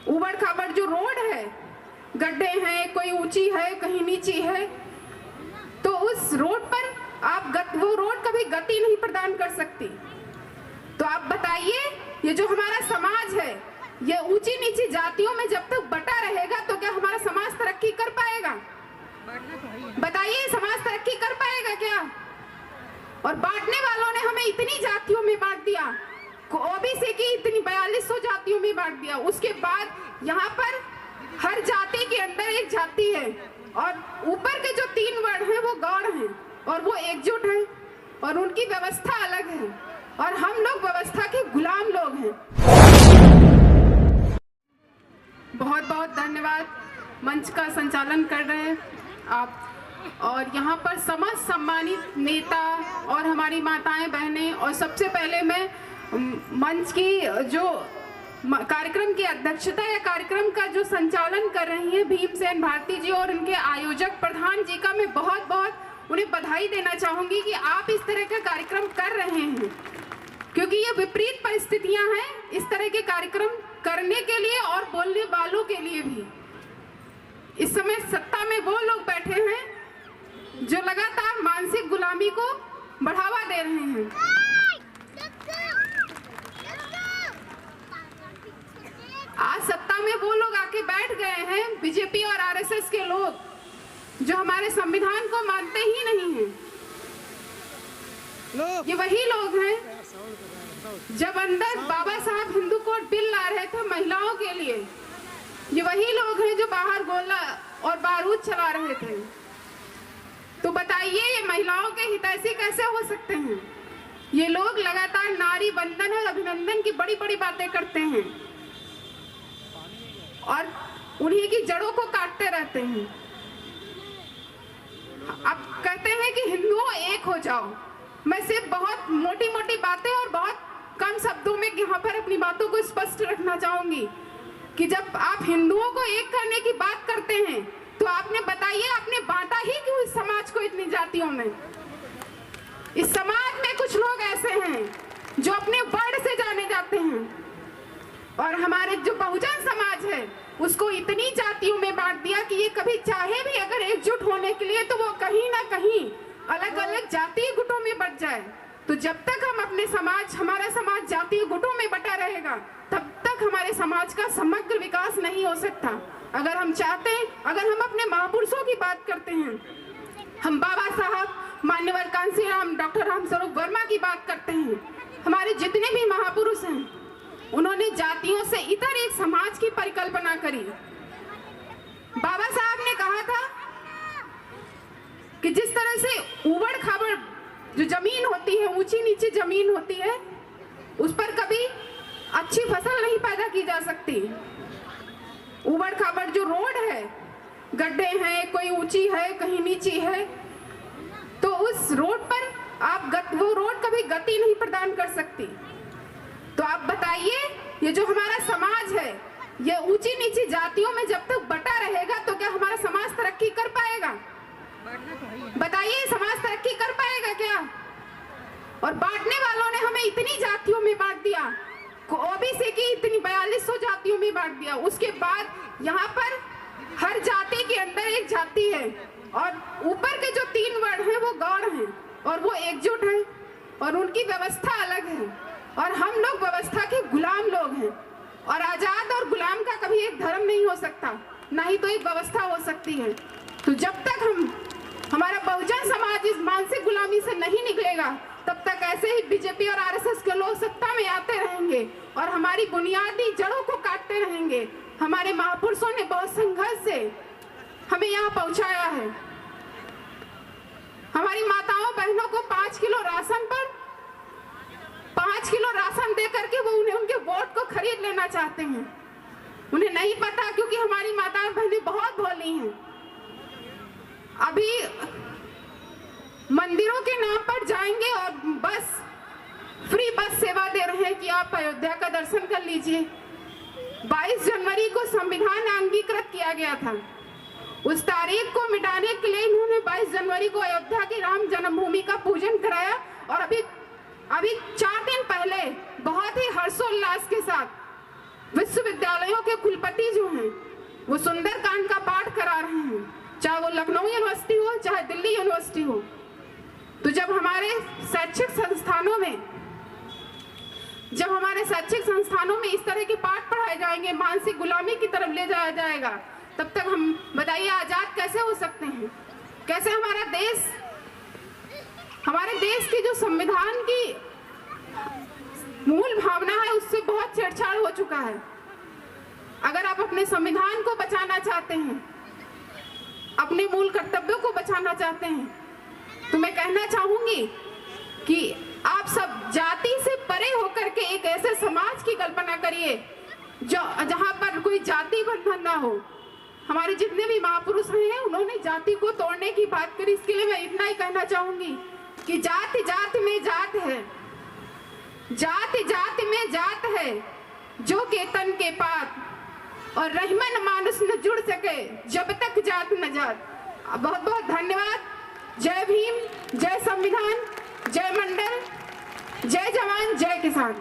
उबड़ खाबड़ जो रोड है, गड्ढे हैं, कोई ऊंची है कहीं नीची है, तो उस रोड पर वो रोड कभी गति नहीं प्रदान कर सकती। तो आप बताइए, ये जो हमारा समाज है, ये ऊंची नीची जातियों में जब तक बटा रहेगा तो क्या हमारा समाज तरक्की कर पाएगा? बताइए, समाज तरक्की कर पाएगा क्या? और बांटने वालों ने हमें इतनी जातियों में बांट दिया, ओबीसी की इतनी 4200 जातियों में बांट दिया। उसके बाद यहाँ पर हर जाति के अंदर एक जाति है और ऊपर के जो 3 वर्ण हैं वो गौड़ हैं और वो एकजुट हैं और उनकी व्यवस्था अलग है और हम लोग व्यवस्था के गुलाम लोग हैं। बहुत बहुत धन्यवाद। मंच का संचालन कर रहे हैं आप, और यहाँ पर समस्त सम्मानित नेता और हमारी माताएं बहनें, और सबसे पहले मैं मंच की जो कार्यक्रम की अध्यक्षता या कार्यक्रम का जो संचालन कर रही है भीमसेन भारती जी और उनके आयोजक प्रधान जी का मैं बहुत बहुत उन्हें बधाई देना चाहूंगी कि आप इस तरह का कार्यक्रम कर रहे हैं, क्योंकि ये विपरीत परिस्थितियां हैं इस तरह के कार्यक्रम करने के लिए और बोलने वालों के लिए भी। इस समय सत्ता में वो लोग बैठे हैं जो लगातार मानसिक गुलामी को बढ़ावा दे रहे हैं। आज सत्ता में वो लोग आके बैठ गए हैं, बीजेपी और आरएसएस के लोग, जो हमारे संविधान को मानते ही नहीं हैं। ये वही लोग हैं जब अंदर बाबा साहब हिंदू कोड बिल ला रहे थे महिलाओं के लिए, ये वही लोग हैं जो बाहर गोला और बारूद चला रहे थे। तो बताइए, ये महिलाओं के हितैषी कैसे हो सकते हैं? ये लोग लगातार नारी वंदन और अभिनंदन की बड़ी बड़ी बातें करते हैं और उन्हीं की जड़ों को काटते रहते हैं। अब कहते हैं कि हिंदुओं एक हो जाओ। मैं सिर्फ बहुत मोटी मोटी बातें और बहुत कम शब्दों में यहाँ पर अपनी बातों को स्पष्ट रखना चाहूंगी कि जब आप हिंदुओं को एक करने की बात करते हैं तो आपने बताइए, आपने बांटा ही क्यों इस समाज को इतनी जातियों में? इस समाज में कुछ लोग ऐसे हैं जो अपने वर्ण से जाने जाते हैं और हमारे जो बहुजन समाज है उसको इतनी जातियों में बांट दिया कि ये कभी चाहे भी अगर एकजुट होने के लिए तो वो कहीं ना कहीं अलग अलग जातीय गुटों में बट जाए। तो जब तक हम अपने समाज, हमारा समाज जातीय गुटों में बटा रहेगा तब तक हमारे समाज का समग्र विकास नहीं हो सकता। अगर हम चाहते हैं, अगर हम अपने महापुरुषों की बात करते हैं, हम बाबा साहब मान्यवर कांसीराम डॉक्टर रामस्वरूप वर्मा की बात करते हैं, हमारे जितने भी महापुरुष हैं उन्होंने जातियों से इतर एक समाज की परिकल्पना करी। बाबा साहब ने कहा था कि जिस तरह से उबड़ खाबड़ जो जमीन होती है, ऊंची नीची जमीन होती है, उस पर कभी अच्छी फसल नहीं पैदा की जा सकती। उबड़ खाबड़ जो रोड है, गड्ढे हैं, कोई ऊंची है कहीं नीची है, तो उस रोड पर वो रोड कभी गति नहीं प्रदान कर सकती। तो आप बताइए, ये जो हमारा समाज है, ये ऊंची नीची जातियों में जब तक बटा रहेगा तो क्या हमारा समाज तरक्की कर पाएगा? बताइए, समाज तरक्की कर पाएगा क्या? और बांटने वालों ने हमें इतनी जातियों में बांट दिया, ओबीसी की इतनी 4200 जातियों में बांट दिया। उसके बाद यहाँ पर हर जाति के अंदर एक जाति है और ऊपर के जो 3 वर्ण हैं वो गौड़ हैं और वो एकजुट हैं और उनकी व्यवस्था अलग है और हम लोग व्यवस्था के गुलाम लोग हैं। और आजाद और गुलाम का कभी एक धर्म नहीं हो सकता, ना ही तो एक व्यवस्था हो सकती है। तो जब तक हमारा बहुजन समाज इस मानसिक गुलामी से नहीं निकलेगा तब तक ऐसे ही बीजेपी और आरएसएस के लोग सत्ता में आते रहेंगे और हमारी बुनियादी जड़ों को काटते रहेंगे। हमारे महापुरुषों ने बहुत संघर्ष से हमें यहाँ पहुंचाया है। हमारी माताओं बहनों को 5 किलो राशन पर 5 किलो राशन दे करके वो उनके वोट को खरीद लेना चाहते हैं। उन्हें नहीं पता, क्योंकि हमारी माताएं बहनें बहुत भोली हैं। अभी मंदिरों के नाम पर जाएंगे और बस फ्री बस सेवा दे रहे हैं कि आप अयोध्या का दर्शन कर लीजिए। 22 जनवरी को संविधान अंगीकृत किया गया था। उस तारीख को मिटाने के लिए इन्होंने 22 जनवरी को अयोध्या की राम जन्मभूमि का पूजन कराया और अभी 4 दिन पहले बहुत ही हर्षोल्लास के साथ विश्वविद्यालयों के कुलपति वो सुंदरकांड का पाठ करा रहे हैं, चाहे वो लखनऊ यूनिवर्सिटी हो चाहे दिल्ली यूनिवर्सिटी हो। तो जब हमारे शैक्षिक संस्थानों में इस तरह के पाठ पढ़ाए जाएंगे, मानसिक गुलामी की तरफ ले जाया जाएगा, तब तक हम बताइए आजाद कैसे हो सकते हैं? कैसे हमारे देश की जो संविधान की मूल भावना है उससे बहुत छेड़छाड़ हो चुका है। अगर आप अपने संविधान को बचाना चाहते हैं, अपने मूल कर्तव्यों को बचाना चाहते हैं, तो मैं कहना चाहूंगी कि आप सब जाति से परे होकर के एक ऐसे समाज की कल्पना करिए जहां पर कोई जाति बंधन ना हो। हमारे जितने भी महापुरुष हैं उन्होंने जाति को तोड़ने की बात करी। इसके लिए मैं इतना ही कहना चाहूंगी कि जाति जाति में जात है, जाति जाति में जात है, जो के तन के पात और रहमन मानुष न जुड़ सके जब तक जात न जात। बहुत बहुत धन्यवाद। जय भीम, जय संविधान, जय मंडल, जय जवान, जय किसान।